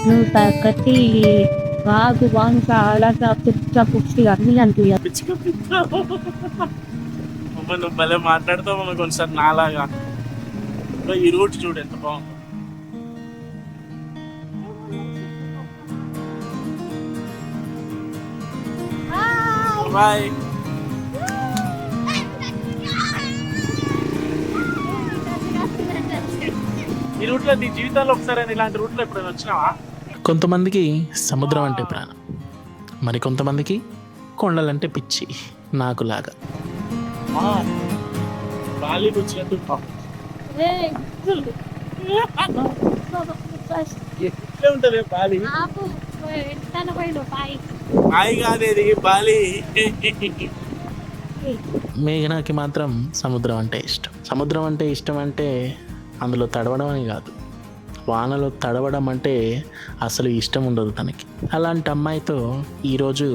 నువ్వు ప్రతి వాగు వంక అలాగ పిచ్చ పుష్టి అన్ని అనిపించాలి. పిచ్చిగా పిచ్చా. అమ్మ నువ్వు భలే మాట్లాడతావు అమ్మ కొన్నిసారి నాలాగా. ఇగో ఈ రూట్ చూడు ఎంత బాగుంది. బాయ్. ఈ రూట్లో నీ జీవితంలో ఒకసారి ఇలాంటి రూట్లో ఎప్పుడైనా వచ్చినావా? కొంతమందికి సముద్రం అంటే ప్రాణం, మరి కొంతమందికి కొండలంటే పిచ్చి, నాకులాగా. బాలీకి వచ్చినట్టు ఎట్లా ఉంటుంది బాలి? బాయి కాదేది బాలి. మేఘనాకి మాత్రం సముద్రం అంటే ఇష్టం. సముద్రం అంటే ఇష్టం అంటే అందులో తడవడం అని కాదు, వానలో తడవడం అంటే అసలు ఇష్టం ఉండదు తనకి. అలాంటి అమ్మాయితో ఈరోజు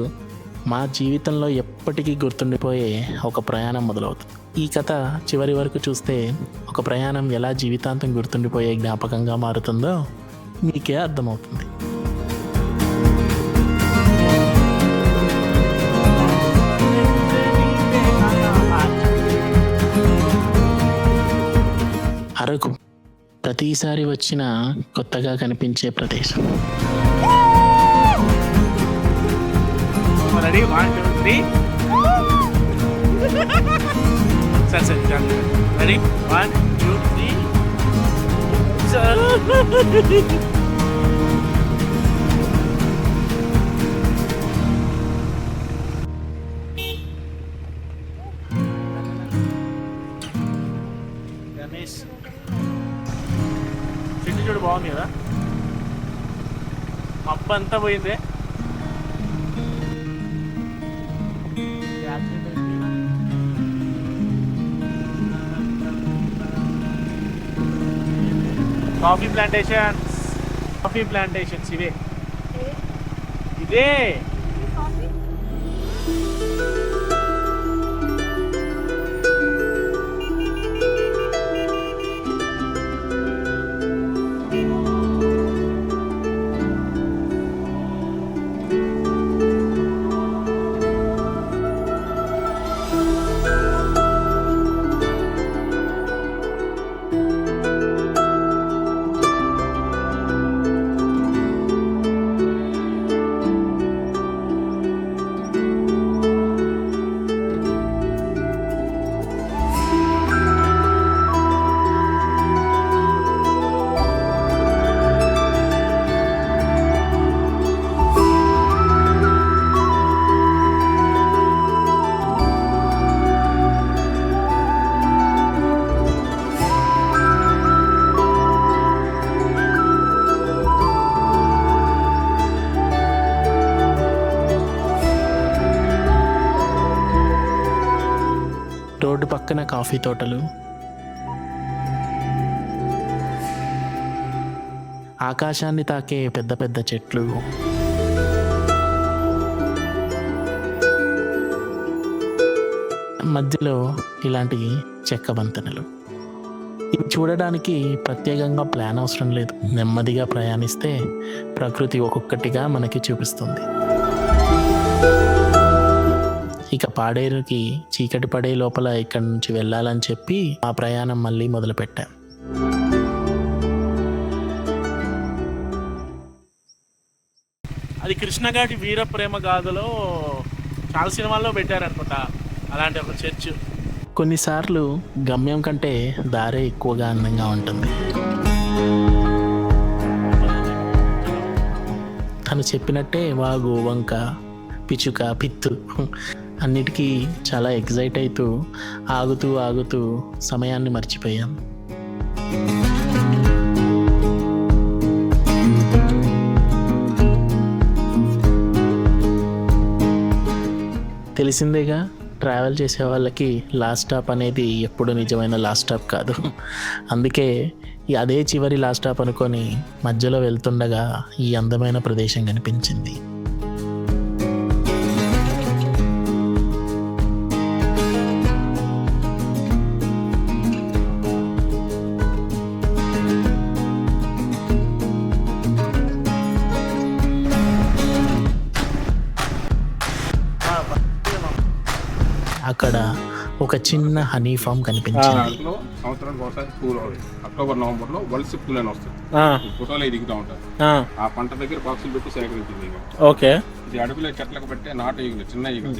మా జీవితంలో ఎప్పటికీ గుర్తుండిపోయే ఒక ప్రయాణం మొదలవుతుంది. ఈ కథ చివరి వరకు చూస్తే ఒక ప్రయాణం ఎలా జీవితాంతం గుర్తుండిపోయే జ్ఞాపకంగా మారుతుందో మీకే అర్థమవుతుంది. అరకు ప్రతిసారి వచ్చిన కొత్తగా కనిపించే ప్రదేశం. రెడీ 1 2 3. సరే రెడీ 1 2 3. గణేష్ చెట్టు చూడు బాగుంది కదా, మబ్బు అంతా పోయిందే. కాఫీ ప్లాంటేషన్స్ ఇదే. రోడ్డు పక్కన కాఫీ తోటలు, ఆకాశాన్ని తాకే పెద్ద పెద్ద చెట్లు, మధ్యలో ఇలాంటి చెక్క బంతెనలు. ఇవి చూడడానికి ప్రత్యేకంగా ప్లాన్ అవసరం లేదు. నెమ్మదిగా ప్రయాణిస్తే ప్రకృతి ఒక్కొక్కటిగా మనకి చూపిస్తుంది. ఇక పాడేరుకి చీకటి పడే లోపల ఇక్కడి నుంచి వెళ్ళాలని చెప్పి ఆ ప్రయాణం మళ్ళీ మొదలుపెట్టాం. అది కృష్ణగాటి వీర ప్రేమ గాథలో చాలా సినిమాల్లో పెట్టారనుకుంటా అలాంటి ఒక చర్చ్. కొన్నిసార్లు గమ్యం కంటే దారే ఎక్కువగా అందంగా ఉంటుంది. తను చెప్పినట్టే వాగు వంక పిచ్చుక పిత్తు అన్నిటికీ చాలా ఎగ్జైట్ అవుతూ ఆగుతూ సమయాన్ని మర్చిపోయాం. తెలిసిందేగా, ట్రావెల్ చేసే వాళ్ళకి లాస్ట్ స్టాప్ అనేది ఎప్పుడు నిజమైన లాస్ట్ స్టాప్ కాదు. అందుకే అదే చివరి లాస్ట్ స్టాప్ అనుకొని మధ్యలో వెళ్తుండగా ఈ అందమైన ప్రదేశం కనిపించింది. అక్కడ ఒక చిన్న హనీ ఫామ్ కనిపించింది. దాంట్లో సంవత్సరానికి ఒకసారి పూలు అక్టోబర్ నవంబర్లో వలస పూలు అని వస్తాయి. ఫోటోలు దిగుతూ ఉంటారు. ఆ పంట దగ్గర బాక్సులు పెట్టి సేకరించింది. ఓకే, ఇది అడుగులో చెట్లకు పెట్టే నాటు ఈగలు, చిన్న ఈగలు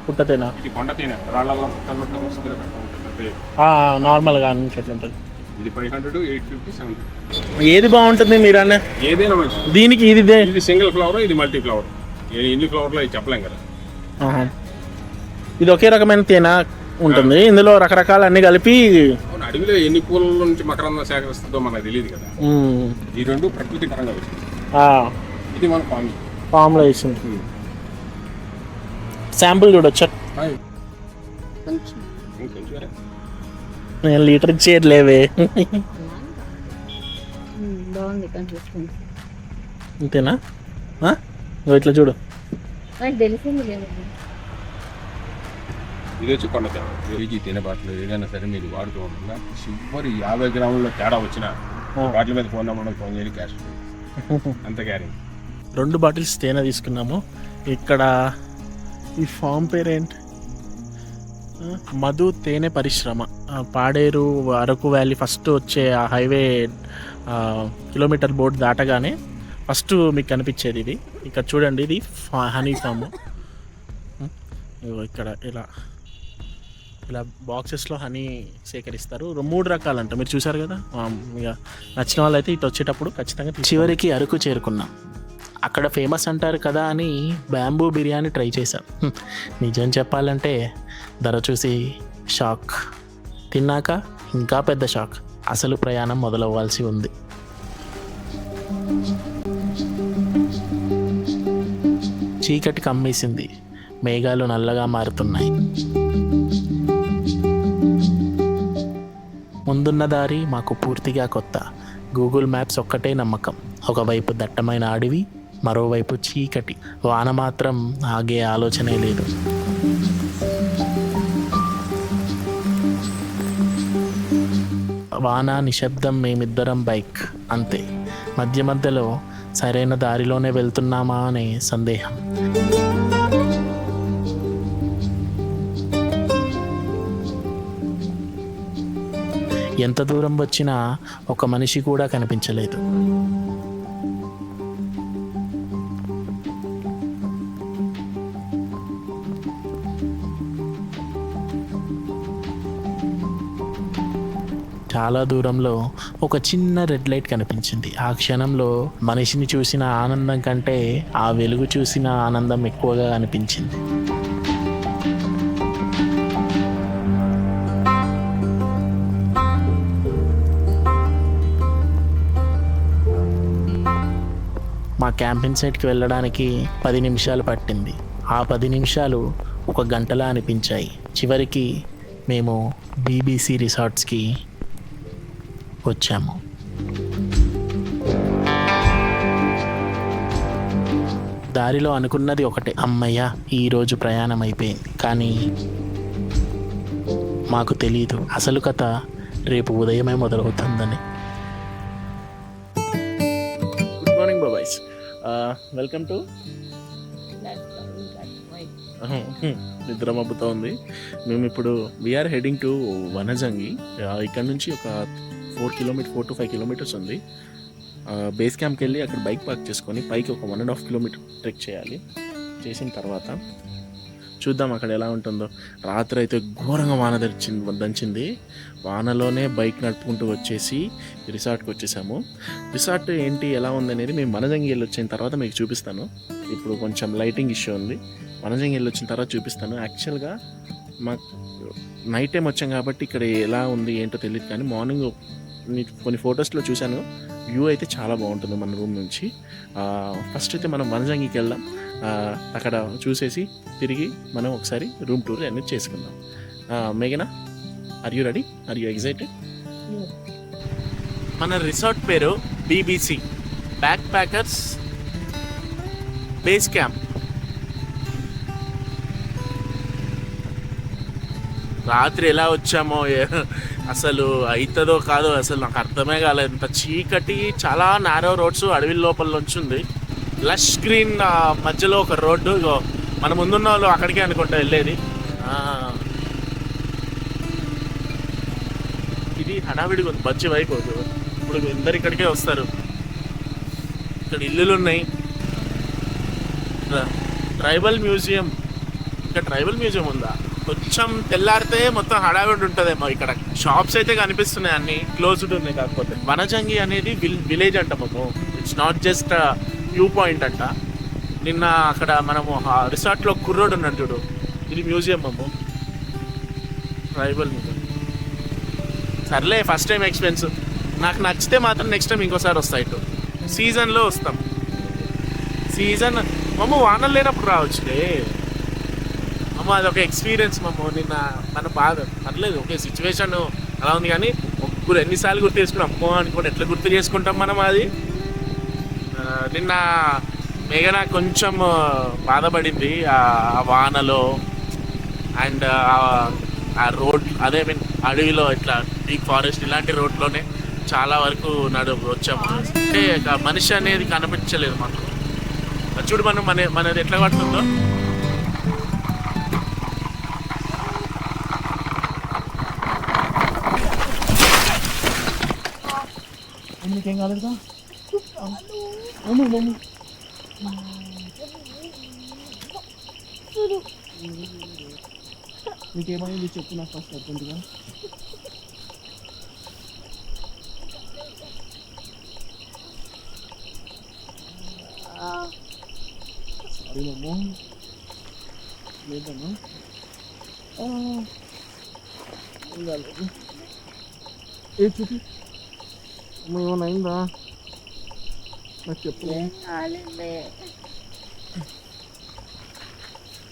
పుట్టతేనా? ఇది కొండ తేనె రాళ్ళలో నార్మల్గా ఉంటుంది. ఇది 500, 850, 700. ఏది బాగుంటుంది మీరు అన్న? ఏదైనా మంచిది. దీనికి ఇది సింగిల్ ఫ్లవర్, ఇది మల్టీ ఫ్లవర్. ఎన్ని ఫ్లవర్లో ఇది చెప్పలేం కదా. ఇది ఒకే రకమైన తేనె ఉంటుంది, ఇందులో రకరకాల అన్ని కలిపి. అడవిలో ఎన్ని పూల నుంచి మకరందం సేకరిస్తుందో మనకు తెలియదు కదా. ఈ రెండు ప్రకృతి పరంగా వచ్చింది. ఇది మన ఫామ్లో వేసింది. శాంపుల్ చూడొచ్చా? నేను లీటర్ ఇచ్చేయలేవే. బాగుంది కనిపిస్తుంది. అంతేనా? ఇట్లా చూడు. తెలిసింది. ఇది వచ్చి కొండ తేడా. కేజీ తినే బాటలు ఏదైనా సరే మీరు వాడుతూ ఉంటుందా, చివరి 50 గ్రాముల్లో తేడా వచ్చిన బాటిల్ మీద ఫోన్ నెంబర్ ఫోన్ చేయాలి, క్యాష్ అంత గ్యారెంటీ. 2 బాటిల్స్ తేనె తీసుకున్నాము. ఇక్కడ ఈ ఫామ్ పేరేంటి? మధు తేనె పరిశ్రమ. పాడేరు అరకు వ్యాలీ ఫస్ట్ వచ్చే ఆ హైవే కిలోమీటర్ బోర్డు దాటగానే ఫస్ట్ మీకు కనిపించేది ఇది. ఇక్కడ చూడండి, ఇది హనీ ఫామ్. ఇక్కడ ఇలా బాక్సెస్లో హనీ సేకరిస్తారు. 3 రకాలంట, మీరు చూసారు కదా. ఇక నచ్చిన వాళ్ళు అయితే ఇటు వచ్చేటప్పుడు ఖచ్చితంగా. చివరికి అరకు చేరుకున్నాం. అక్కడ ఫేమస్ అంటారు కదా అని బ్యాంబూ బిర్యానీ ట్రై చేశాం. నిజం చెప్పాలంటే ధర చూసి షాక్, తిన్నాక ఇంకా పెద్ద షాక్. అసలు ప్రయాణం మొదలవ్వాల్సి ఉంది. చీకటి కమ్మేసింది, మేఘాలు నల్లగా మారుతున్నాయి. ముందున్న దారి మాకు పూర్తిగా కొత్త. గూగుల్ మ్యాప్స్ ఒక్కటే నమ్మకం. ఒకవైపు దట్టమైన అడవి, మరోవైపు చీకటి. వాన మాత్రం ఆగే ఆలోచనే లేదు. వాన, నిశ్శబ్దం, మేమిద్దరం బైక్, అంతే. మధ్య మధ్యలో సరైన దారిలోనే వెళ్తున్నామా అనే సందేహం. ఎంత దూరం వచ్చినా ఒక మనిషి కూడా కనిపించలేదు. చాలా దూరంలో ఒక చిన్న రెడ్ లైట్ కనిపించింది. ఆ క్షణంలో మనిషిని చూసిన ఆనందం కంటే ఆ వెలుగు చూసిన ఆనందం ఎక్కువగా అనిపించింది. మా క్యాంపింగ్ సైట్కి వెళ్ళడానికి 10 నిమిషాలు పట్టింది. ఆ 10 నిమిషాలు ఒక గంటలా అనిపించాయి. చివరికి మేము BBC రిసార్ట్స్కి వచ్చాము. దారిలో అనుకున్నది ఒకటే, అమ్మయ్య ఈరోజు ప్రయాణం అయిపోయింది. కానీ మాకు తెలియదు అసలు కథ రేపు ఉదయమే మొదలవుతుందని. గుడ్ మార్నింగ్ బాబాయ్స్, వెల్కమ్ టు. నిద్ర మబ్బుతో ఉంది. మేము ఇప్పుడు వీఆర్ హెడింగ్ టు వనజంగి. ఇక్కడ నుంచి ఒక 4 to 5 కిలోమీటర్స్ ఉంది. బేస్ క్యాంప్కి వెళ్ళి అక్కడ బైక్ పార్క్ చేసుకొని పైకి ఒక 1.5 కిలోమీటర్ ట్రెక్ చేయాలి. చేసిన తర్వాత చూద్దాం అక్కడ ఎలా ఉంటుందో. రాత్రి అయితే ఘోరంగా వాన దంచింది. వానలోనే బైక్ నడుపుకుంటూ వచ్చేసి రిసార్ట్కి వచ్చేసాము. రిసార్ట్ ఏంటి ఎలా ఉందనేది మేము వనజంగి వెళ్ళి వచ్చిన తర్వాత మీకు చూపిస్తాను. ఇప్పుడు కొంచెం లైటింగ్ ఇష్యూ ఉంది. వనజంగి వెళ్ళి వచ్చిన తర్వాత చూపిస్తాను. యాక్చువల్గా మాకు నైట్ టైం వచ్చాం కాబట్టి ఇక్కడ ఎలా ఉంది ఏంటో తెలియదు, కానీ మార్నింగ్ కొన్ని ఫొటోస్లో చూశాను. వ్యూ అయితే చాలా బాగుంటుంది మన రూమ్ నుంచి. ఫస్ట్ అయితే మనం వనజంగికి వెళ్దాం. అక్కడ చూసేసి తిరిగి మనం ఒకసారి రూమ్ టూర్ అనేది చేసుకుందాం. మేఘనా, are you ready? Are you excited? మన రిసార్ట్ పేరు BBC backpackers base camp. రాత్రి ఎలా వచ్చామో అసలు అవుతుందో కాదో అసలు నాకు అర్థమే కాలేదు. ఇంత చీకటి, చాలా నారో రోడ్స్, అడవి లోపల నుంచి ఉంది. లష్ గ్రీన్ మధ్యలో ఒక రోడ్డు. మన ముందున్న వాళ్ళు అక్కడికే అనుకుంటా వెళ్ళేది. ఇది హడావిడిగా ఉంది, మంచి వైపు. ఇప్పుడు అందరు ఇక్కడికే వస్తారు. ఇక్కడ ఇల్లులు ఉన్నాయి. ట్రైబల్ మ్యూజియం, ఇక్కడ ట్రైబల్ మ్యూజియం ఉందా? కొంచెం తెల్లారితే మొత్తం హడావిడి ఉంటుందేమో. ఇక్కడ షాప్స్ అయితే కనిపిస్తున్నాయి, అన్ని క్లోజ్డ్ ఉన్నాయి. కాకపోతే వనజంగి అనేది విలేజ్ అంట మాము. It's not just view point అంట. నిన్న అక్కడ మనము రిసార్ట్లో కుర్రోడు ఉన్నాడు చూడు, ఇది మ్యూజియం మాము, ట్రైబల్ మ్యూజియం. సర్లే, ఫస్ట్ టైం ఎక్స్పీరియన్స్. నాకు నచ్చితే మాత్రం నెక్స్ట్ టైం ఇంకోసారి వస్తాయి. ఇటు సీజన్లో వస్తాం. సీజన్ మమ్మ వానలు లేనప్పుడు రావచ్చులే అమ్మ, అదొక ఎక్స్పీరియన్స్ మమ్మ. నిన్న మన బాధ పర్లేదు, ఓకే సిచ్యువేషన్ అలా ఉంది, కానీ ఒక్కరు ఎన్నిసార్లు గుర్తు చేసుకున్నాం అమ్మో అనుకోండి, ఎట్లా గుర్తు చేసుకుంటాం మనం అది. నిన్న మేఘన కొంచెం బాధపడింది ఆ వానలో. అండ్ ఆ రోడ్, అదే మీన్ అడవిలో ఇట్లా డీప్ ఫారెస్ట్ ఇలాంటి రోడ్లోనే చాలా వరకు వచ్చాము. అంటే మనిషి అనేది కనిపించలేదు మాకు. చూడు మనది ఎట్లా పడుతుందో. మీకేం కాలేదుగా? మీకేమైంది చెప్పు నాకు ఫస్ట్ అర్థంగా. సారీ మమ్మో, లేదమ్మా, ఏ చూపి ఏమైనా అయిందా నాకు చెప్పు.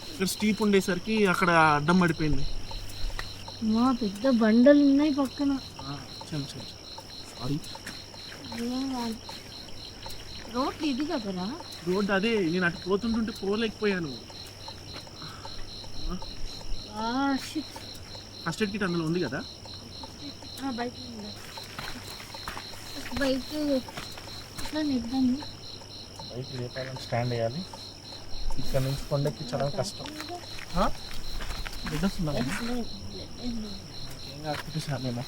ఇక్కడ స్టీప్ ఉండేసరికి అక్కడ అడ్డం పడిపోయింది. మా పెద్ద బండలు ఉన్నాయి పక్కన. సారీ. రోడ్ ఇది కదరా? రోడ్ అదే, నేను అటు పోతుంటుంటే పోలేకపోయాను. ఫస్ట్ ఎయిడ్ కిట్ అందులో ఉంది కదా? బైక్ బైక్ ఇట్లా నిద్దాము. బైక్ లేపాలని స్టాండ్ వేయాలి. ఇక్కడ నుంచి కొండకి చాలా కష్టం. బిడ్డొస్తుందా? ఏం కాకపోతే సార్ నేను